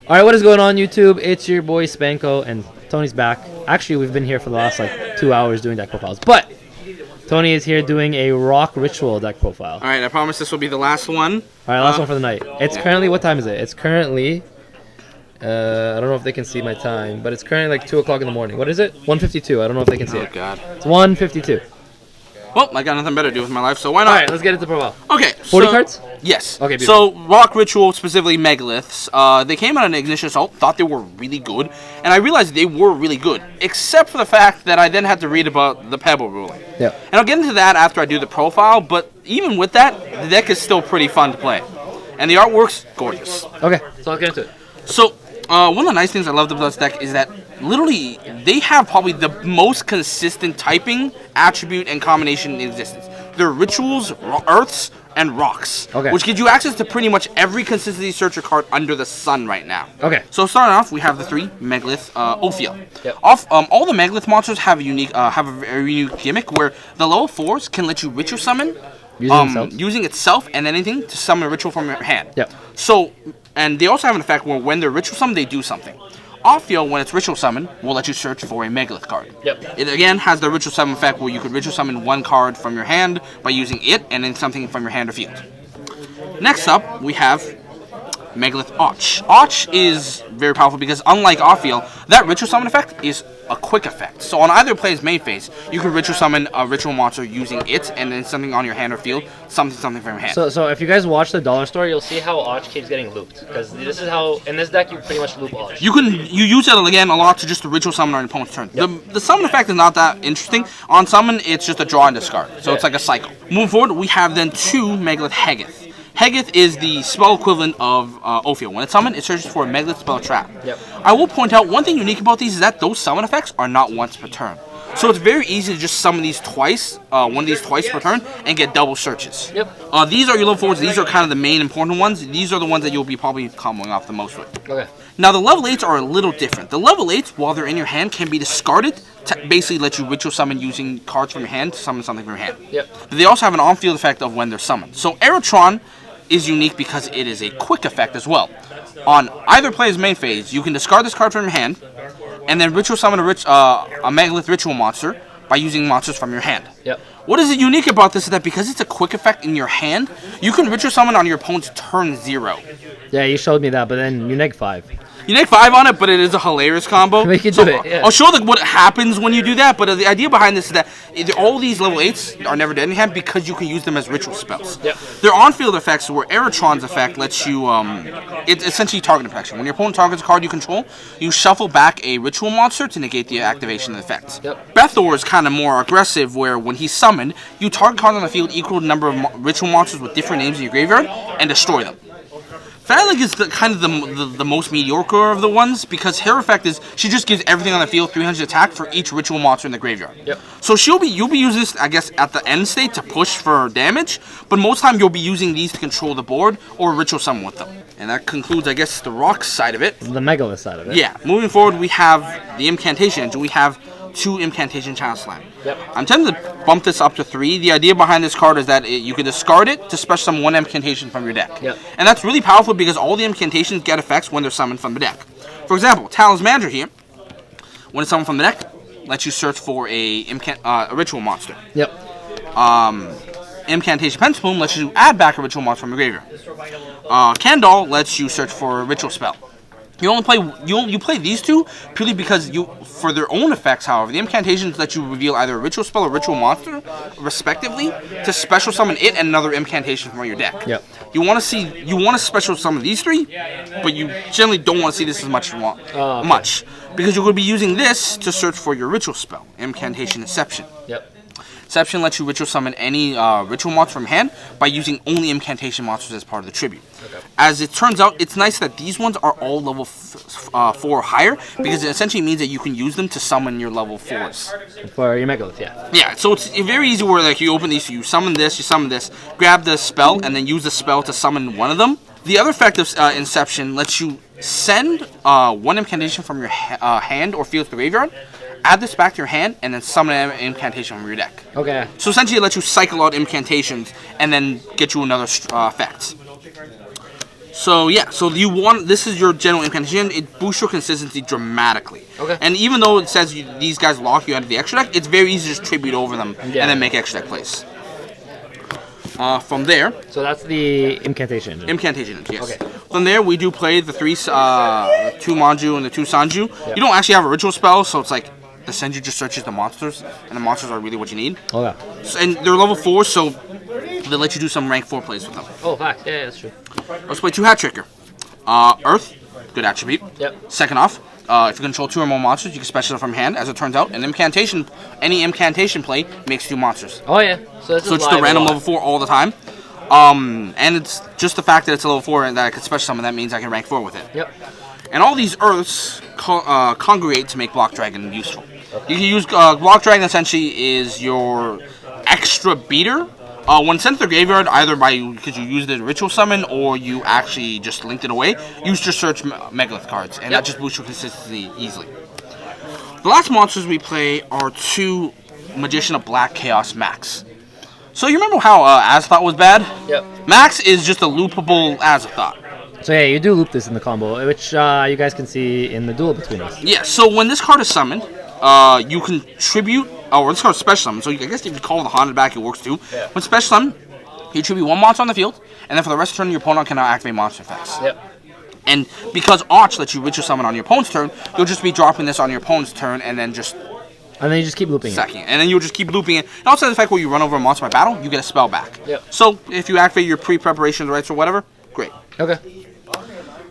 All right, what is going on, YouTube? It's your boy Spanko, and Tony's back. Actually, we've been here for the last 2 hours doing deck profiles, but Tony is here doing a Rock Ritual deck profile. All right, I promise this will be the last one. All right, last one for the night. It's currently, what time is it? It's currently, I don't know if they can see my time, but it's currently 2 o'clock in the morning. What is it? 1:52. I don't know if they can see it. Oh, God. It's 1:52. Well, I got nothing better to do with my life, so why not? All right, let's get into the profile. Okay. 40 cards? Yes. Okay, beautiful. So, Rock Ritual, specifically Megaliths, they came out in Ignition Assault, thought they were really good, and I realized they were really good, except for the fact that I then had to read about the Pebble Ruling. Yeah. And I'll get into that after I do the profile, but even with that, the deck is still pretty fun to play. And the artwork's gorgeous. Okay, so let's get into it. So, one of the nice things I loved about this deck is that literally they have probably the most consistent typing, attribute, and combination in existence. They're rituals, earths, and rocks, which gives you access to pretty much every consistency searcher card under the sun right now. Okay. So starting off, we have the 3 Megalith Ophiel. Yep. All the Megalith monsters have a very unique gimmick where the level 4s can let you ritual summon using itself and anything to summon a ritual from your hand. Yep. So, and they also have an effect where when they're ritual summoned, they do something. Ophiel, when it's ritual summon, will let you search for a Megalith card. Yep. It again has the ritual summon effect where you could ritual summon one card from your hand by using it and then something from your hand or field. Next up, we have Megalith Och. Och is very powerful because unlike Ophiel, that ritual summon effect is a quick effect. So on either player's main phase, you can ritual summon a ritual monster using it and then something on your hand or field, something from your hand. So if you guys watch the dollar store, you'll see how Och keeps getting looped. Because this is how, in this deck, you pretty much loop Och. You use it again a lot to just ritual summon on your opponent's turn. Yep. The summon effect is not that interesting. On summon, it's just a draw and discard. So it's like a cycle. Moving forward, we have then 2 Megalith Hegith. Hegith is the spell equivalent of Ophiel. When it's summoned, it searches for a Megalith spell trap. Yep. I will point out one thing unique about these is that those summon effects are not once per turn. So it's very easy to just summon these twice, one of these twice per turn, and get double searches. Yep. These are your level 4s. These are kind of the main important ones. These are the ones that you'll be probably comboing off the most with. Okay. Now the level 8s are a little different. The level 8s, while they're in your hand, can be discarded to basically let you ritual summon using cards from your hand to summon something from your hand. Yep. But they also have an on-field effect of when they're summoned. So Aerotron is unique because it is a quick effect as well. On either player's main phase, you can discard this card from your hand, and then ritual summon a Megalith ritual monster by using monsters from your hand. Yep. What is unique about this is that because it's a quick effect in your hand, you can ritual summon on your opponent's turn 0. Yeah, you showed me that, but then you neg 5. You neg 5 on it, but it is a hilarious combo. We can do it, yeah. I'll show what happens when you do that, but the idea behind this is that all these level 8s are never dead in your hand because you can use them as ritual spells. Yep. They're on-field effects where Aerotron's effect lets you, it's essentially target protection. When your opponent targets a card you control, you shuffle back a ritual monster to negate the activation of the effect. Yep. Bethor is kind of more aggressive where when he's summoned, you target cards on the field equal to the number of ritual monsters with different names in your graveyard and destroy them. Fanatic is the most mediocre of the ones because her effect is she just gives everything on the field 300 attack for each ritual monster in the graveyard. Yep. So you'll be using this, I guess, at the end state to push for damage, but most time you'll be using these to control the board or ritual summon with them. And that concludes, I guess, the rock side of it. The Megalith side of it. Yeah. Moving forward, we have the Impantation engine. We have 2 Impantation Channel Slam. Yep. I'm tempted to bump this up to 3. The idea behind this card is that you can discard it to special summon 1 Impantation from your deck. Yep. And that's really powerful because all the Impantations get effects when they're summoned from the deck. For example, Talon's Manager here, when it's summoned from the deck, lets you search for a ritual monster. Yep. Impantation Pentaplume lets you add back a ritual monster from your graveyard. Candle lets you search for a ritual spell. You play these 2 purely because for their own effects. However, the Imcantations let you reveal either a ritual spell or ritual monster, respectively, to special summon it and another Imcantation from your deck. Yep. You want to special summon these 3, but you generally don't want to see this as much because you're going to be using this to search for your ritual spell, Imcantation Inception. Yep. Inception lets you ritual summon any ritual monster from hand by using only Imcantation monsters as part of the tribute. Okay. As it turns out, it's nice that these ones are all level 4 or higher because it essentially means that you can use them to summon your level 4s. For your Megalith, yeah. Yeah, so it's very easy where you open these, you summon this, grab the spell, and then use the spell to summon one of them. The other effect of Inception lets you send 1 Imcantation from your hand or field to the graveyard, add this back to your hand, and then summon an Imcantation from your deck. Okay. So essentially it lets you cycle out Imcantations and then get you another effect. So yeah, so you want this is your general incantation. It boosts your consistency dramatically. Okay. And even though it says these guys lock you out of the extra deck, it's very easy to just tribute over them and then make extra deck plays. From there. So that's the incantation engine. Impantation, yes. Okay. From there, we do play the 2 Manju and the 2 Sanju. Yep. You don't actually have a ritual spell, so it's like the Senju just searches the monsters, and the monsters are really what you need. Oh yeah. So, and they're level 4, so they let you do some rank 4 plays with them. Oh, fact. Yeah, that's true. Let's play 2 Hat Tricker. Earth, good attribute. Yep. Second off, if you control 2 or more monsters, you can special them from hand. As it turns out, any incantation play makes 2 monsters. Oh yeah. So it's just the random level 4 all the time. And it's just the fact that it's a level 4 and that I can special summon, that means I can rank 4 with it. Yep. And all these Earths congregate to make Block Dragon useful. Okay. You can use Block Dragon essentially is your extra beater. When sent to the graveyard, either because you used it as a ritual summon or you actually just linked it away, use your search Megalith cards, and that just boosts your consistency easily. The last monsters we play are 2 Magician of Black Chaos Max. So you remember how Azathoth was bad? Yep. Max is just a loopable Azathoth. So yeah, you do loop this in the combo, which you guys can see in the duel between us. Yeah, so when this card is summoned, you can tribute, or this card is special summon, so I guess if you call the Haunted back, it works too. Yeah. When special summon, you tribute 1 monster on the field, and then for the rest of the turn, your opponent cannot activate monster effects. Yep. And because Arch lets you ritual summon on your opponent's turn, you'll just be dropping this on your opponent's turn, and then just... And then you just keep looping it. And then you'll just keep looping it. And also the fact where you run over a monster by battle, you get a spell back. Yep. So if you activate your pre-preparation rights or whatever, great. Okay.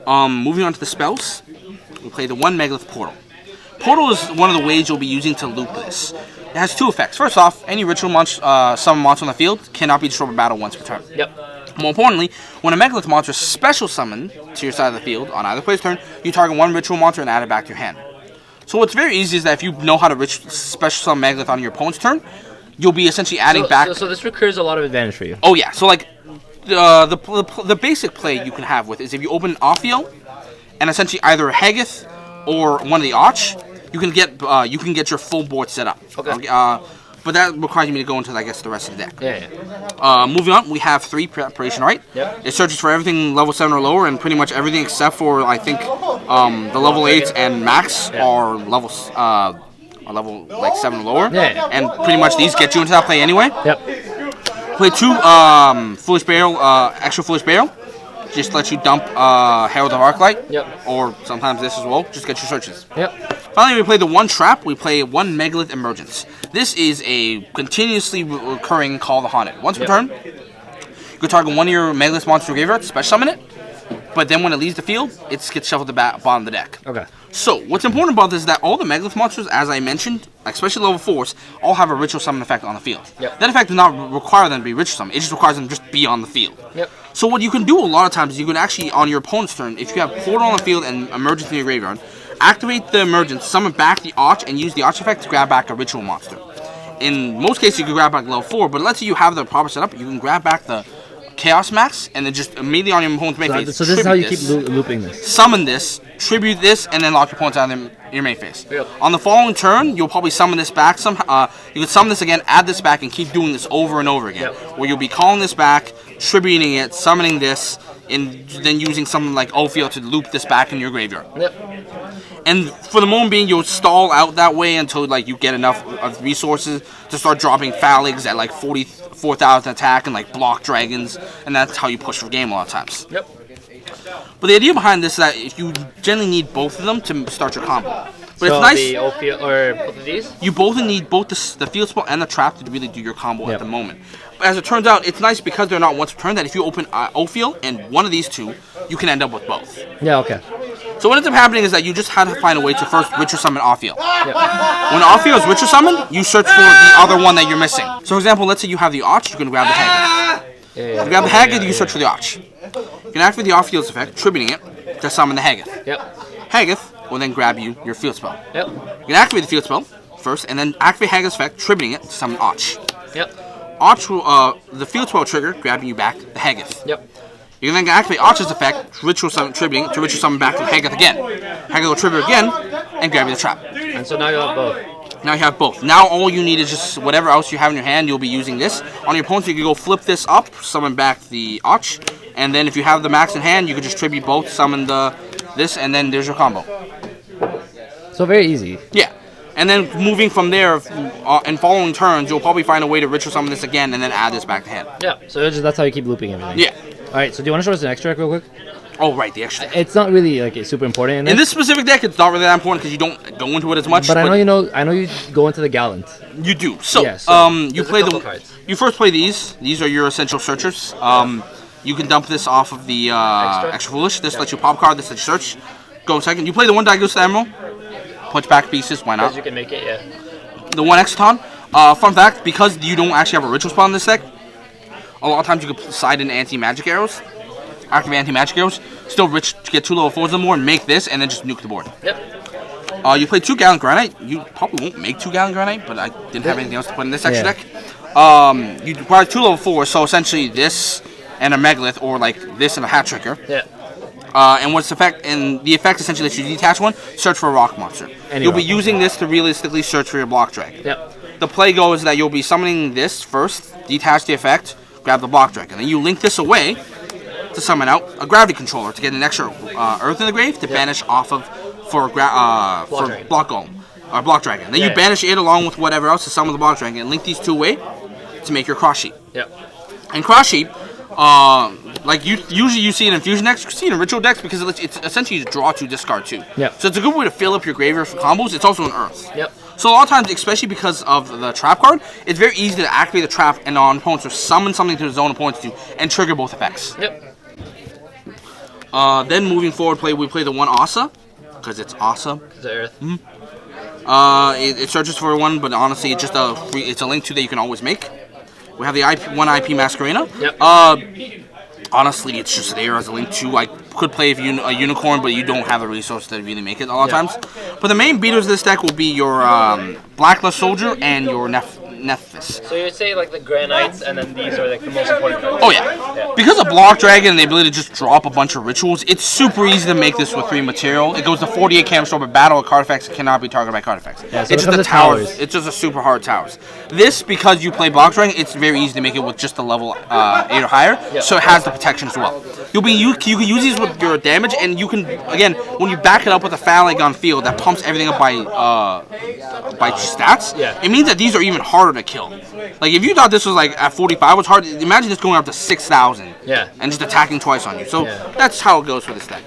Moving on to the spells, we play the 1 Megalith Portal. Portal is one of the ways you'll be using to loop this. It has 2 effects. First off, any ritual summon monster on the field cannot be destroyed by battle once per turn. Yep. More importantly, when a Megalith monster is special summoned to your side of the field on either player's turn, you target 1 ritual monster and add it back to your hand. So what's very easy is that if you know how to special summon Megalith on your opponent's turn, you'll be essentially adding back... So this recurs a lot of advantage for you. Oh yeah, so like, the basic play you can have with is if you open an Ophiel, and essentially either a Haggith or one of the Arch, you can get your full board set up. Okay. But that requires me to go into, I guess, the rest of the deck. Yeah. Moving on, we have 3 Preparation Right. Yep. It searches for everything level 7 or lower, and pretty much everything except for, I think, the level 8s and Max are level like 7 or lower. Yeah. And pretty much these get you into that play anyway. Yep. Play 2 Foolish Burial, extra Foolish Burial. Just let you dump Herald of Arclight. Yep. Or sometimes this as well. Just get your searches. Yep. Finally, we play the 1 Trap. We play 1 Megalith Emergence. This is a continuously recurring Call the Haunted. Once per turn, you can target 1 of your Megalith monster graveyard, special summon it. But then when it leaves the field, it gets shuffled to the bottom of the deck. Okay. So, what's important about this is that all the Megalith monsters, as I mentioned, especially level 4s, all have a ritual summon effect on the field. Yep. That effect does not require them to be ritual summon. It just requires them to just be on the field. Yep. So what you can do a lot of times is you can actually, on your opponent's turn, if you have Portal on the field and Emergence in your graveyard, activate the Emergence, summon back the Arch, and use the Arch effect to grab back a ritual monster. In most cases, you can grab back level 4, but let's say you have the proper setup, you can grab back the Chaos Max, and then just immediately on your opponent's main phase. So this is how you keep looping this. Summon this, tribute this, and then lock your opponent out of your main phase. Yep. On the following turn, you'll probably summon this back. You can summon this again, add this back, and keep doing this over and over again. Yep. Where you'll be calling this back, tributing it, summoning this, and then using something like Ophiel to loop this back in your graveyard. Yep. And for the moment being, you'll stall out that way until like you get enough of resources to start dropping Phallics at like 44,000 attack and like block dragons, and that's how you push for game a lot of times. Yep. But the idea behind this is that if you generally need both of them to start your combo. But So it's nice. the Ophiel, or both of these? You both need both the field spell and the trap to really do your combo at the moment. But as it turns out, it's nice because they're not once per turn that if you open Ophiel and one of these 2, you can end up with both. Yeah, okay. So what ends up happening is that you just have to find a way to first ritual summon Ophiel. Yep. When Ophiel is ritual summoned, you search for the other one that you're missing. So for example, let's say you have the Arch, you can grab the Haggith. Yeah. You grab the Haggith, you search for the Arch. You can activate the Ophiel's effect, tributing it, to summon the Haggith. Yep. Haggith will then grab you your field spell. Yep. You can activate the field spell first, and then activate Haggith's effect, tributing it to summon Arch. Yep. Arch will, the field spell trigger, grabbing you back the Haggith. Yep. You can then activate Arch's effect, ritual summon, tributing to ritual summon back to Haggith again. Haggith will trigger again, and grab you the trap. And so now you have both. Now you have both. Now all you need is just whatever else you have in your hand, you'll be using this. On your opponent, you can go flip this up, summon back the Och, and then if you have the max in hand, you can just tribute both, summon this, and then there's your combo. So very easy. Yeah. And then moving from there, in following turns, you'll probably find a way to ritual summon this again, and then add this back to hand. Yeah. So that's how you keep looping everything. Yeah. All right. So do you want to show us an extra deck real quick? Oh, right, the extra. It's not really like super important. In this specific deck, it's not really that important because you don't go into it as much. But I know you go into the Gallant. You do. So, yeah, so you play you first play these. These are your essential searchers. You can dump this off of the extra foolish. This lets you pop card. This lets you search. Go second. You play the one Diagonal Emerald. Punch back pieces. Why not? You can make it. Yeah. The one Exaton. Fun fact: because you don't actually have a ritual spell in this deck, a lot of times you can side in anti-magic arrows. Activate anti-magic arrows, still rich to get 2 level 4s or more, and make this, and then just nuke the board. Yep. You play 2 Gallon Granite. You probably won't make 2 Gallon Granite, but I didn't have anything else to put in this extra deck. You require 2 level 4s, so essentially this and a Megalith, or like this and a Hat Tricker. Yeah. And what's the effect? And the effect essentially that you detach one, search for a rock monster. You'll be using this to realistically search for your block dragon. Yep. The play goes that you'll be summoning this first, detach the effect, grab the block dragon, then you link this away to summon out a gravity controller to get an extra earth in the grave to banish off of for block golem or block dragon. Then you banish it along with whatever else to summon the block dragon and link these two away to make your cross sheet. Yep. And cross sheet, like usually you see it in fusion decks, you see it in ritual decks because it's essentially to draw 2, discard 2. Yep. So it's a good way to fill up your graveyard for combos. It's also an earth. Yep. So a lot of times, especially because of the trap card, it's very easy to activate the trap and on opponents or summon something to his own opponents to and trigger both effects. Yep. Then moving forward, we play the one Asa, because it's awesome. It's Earth. It searches for one, but honestly, it's just it's a link to that you can always make. We have the one IP Masquerena. Yep. Honestly, it's just there as a link to. I could play a unicorn, but you don't have the resource to really make it a lot of times. But the main beaters of this deck will be your Blacklist Soldier and your Nephthys. So you'd say like the Granites, and then these are like the most important cards. Oh yeah. Because of Block Dragon and the ability to just drop a bunch of rituals, it's super easy to make this with 3 material. It goes to 48 camp store, but battle with card effects cannot be targeted by card effects. Yeah, so it's just the towers. It's just a super hard towers. This, because you play Block Dragon, it's very easy to make it with just a level 8 or higher, so it has the protection as well. You can use these with your damage, and you can, again, when you back it up with a Phalanx on field that pumps everything up by stats, it means that these are even harder to kill. Like, if you thought this was like at 45 was hard, imagine this going up to 6,000 and just attacking twice on you. So that's how it goes for this deck.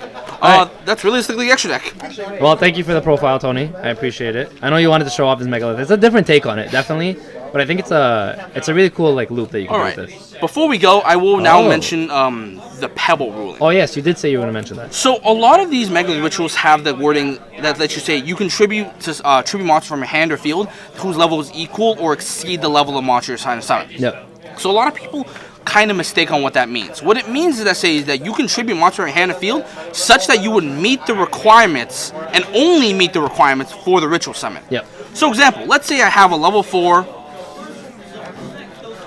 That's realistically the extra deck. Well, thank you for the profile, Tony. I appreciate it. I know you wanted to show off this Megalith. It's a different take on it, definitely. But I think it's a really cool like loop that you can do with this. Before we go, I will now mention the Pebble Ruling. Oh yes, you did say you were going to mention that. So a lot of these Megalith rituals have the wording that lets you say you can tribute monsters from your hand or field whose level is equal or exceed the level of monster you're assigned to summon. Yep. So a lot of people kind of mistake on what that means. What it means is that you can tribute monster from your hand or field such that you would meet the requirements and only meet the requirements for the ritual summon. Yep. So example, let's say I have a level 4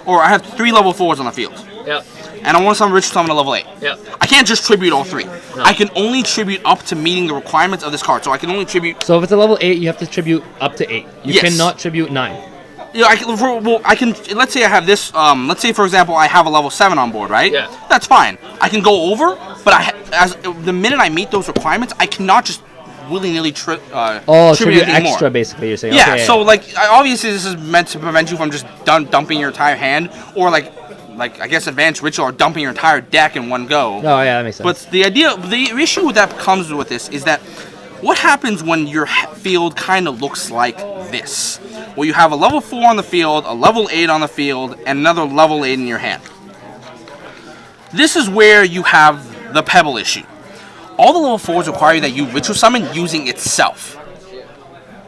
or I have 3 level 4s on the field. Yep. And I want to summon ritual summon a level 8. Yep. I can't just tribute all 3. No. I can only tribute up to meeting the requirements of this card. So I can only tribute. So if it's a level 8, you have to tribute up to 8. You cannot tribute 9. Yeah, I can. Let's say I have this. Let's say, for example, I have a level 7 on board, right? Yeah. That's fine. I can go over, but the minute I meet those requirements, I cannot just willy-nilly tribute extra, more. Basically, you're saying. Yeah. So like, obviously, this is meant to prevent you from just dumping your entire hand, or like I guess advanced ritual or dumping your entire deck in one go. Oh yeah, that makes sense. But the issue that comes with this is that what happens when your field kind of looks like this? Well, you have a level 4 on the field, a level 8 on the field, and another level 8 in your hand. This is where you have the Pebble issue. All the level 4s require that you ritual summon using itself.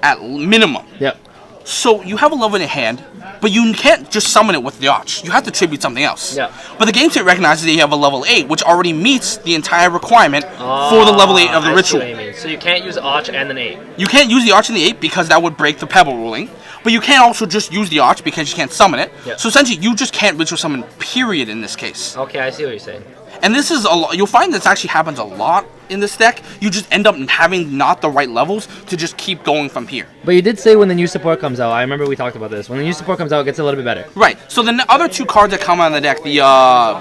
At minimum. Yep. So you have a level in your hand, but you can't just summon it with the Arch. You have to tribute something else. Yeah. But the game state recognizes that you have a level 8, which already meets the entire requirement for the level 8 of the ritual. See what you mean. So you can't use Arch and an 8. You can't use the Arch in the 8 because that would break the Pebble Ruling. But you can't also just use the Arch because you can't summon it. Yep. So essentially, you just can't ritual summon, period, in this case. Okay, I see what you're saying. And this is a lot. You'll find this actually happens a lot in this deck. You just end up having not the right levels to just keep going from here. But you did say when the new support comes out, I remember we talked about this. When the new support comes out, it gets a little bit better. Right. So the other two cards that come out of the deck, the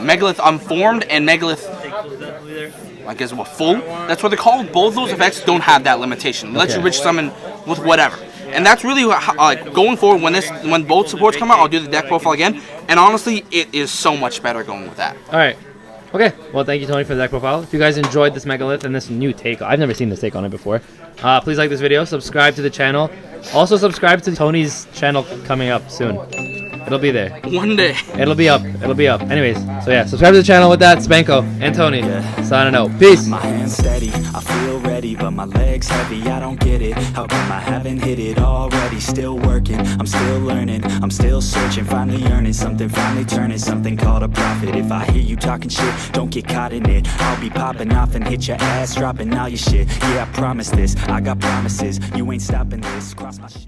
Megalith Unformed and Megalith, I guess what, Full? That's what they're called. Both those effects don't have that limitation. It lets you rich summon with whatever. And that's really like going forward when both supports come out, I'll do the deck profile again. And honestly, it is so much better going with that. All right. Okay. Well, thank you, Tony, for the deck profile. If you guys enjoyed this Megalith and this new take, I've never seen this take on it before. Please like this video, subscribe to the channel. Also, subscribe to Tony's channel coming up soon. It'll be there. One day. It'll be up. It'll be up. Anyways, so yeah, subscribe to the channel with that. Spanko and Tony signing out. Peace. My hands steady, I feel ready, but my legs heavy, I don't get it. How come I haven't hit it already? Still working, I'm still learning, I'm still searching, finally earning something, finally turning something called a profit. If I hear you talking shit, don't get caught in it. I'll be popping off and hit your ass, dropping all your shit. Yeah, I promise this, I got promises, you ain't stopping this. Cross my shit.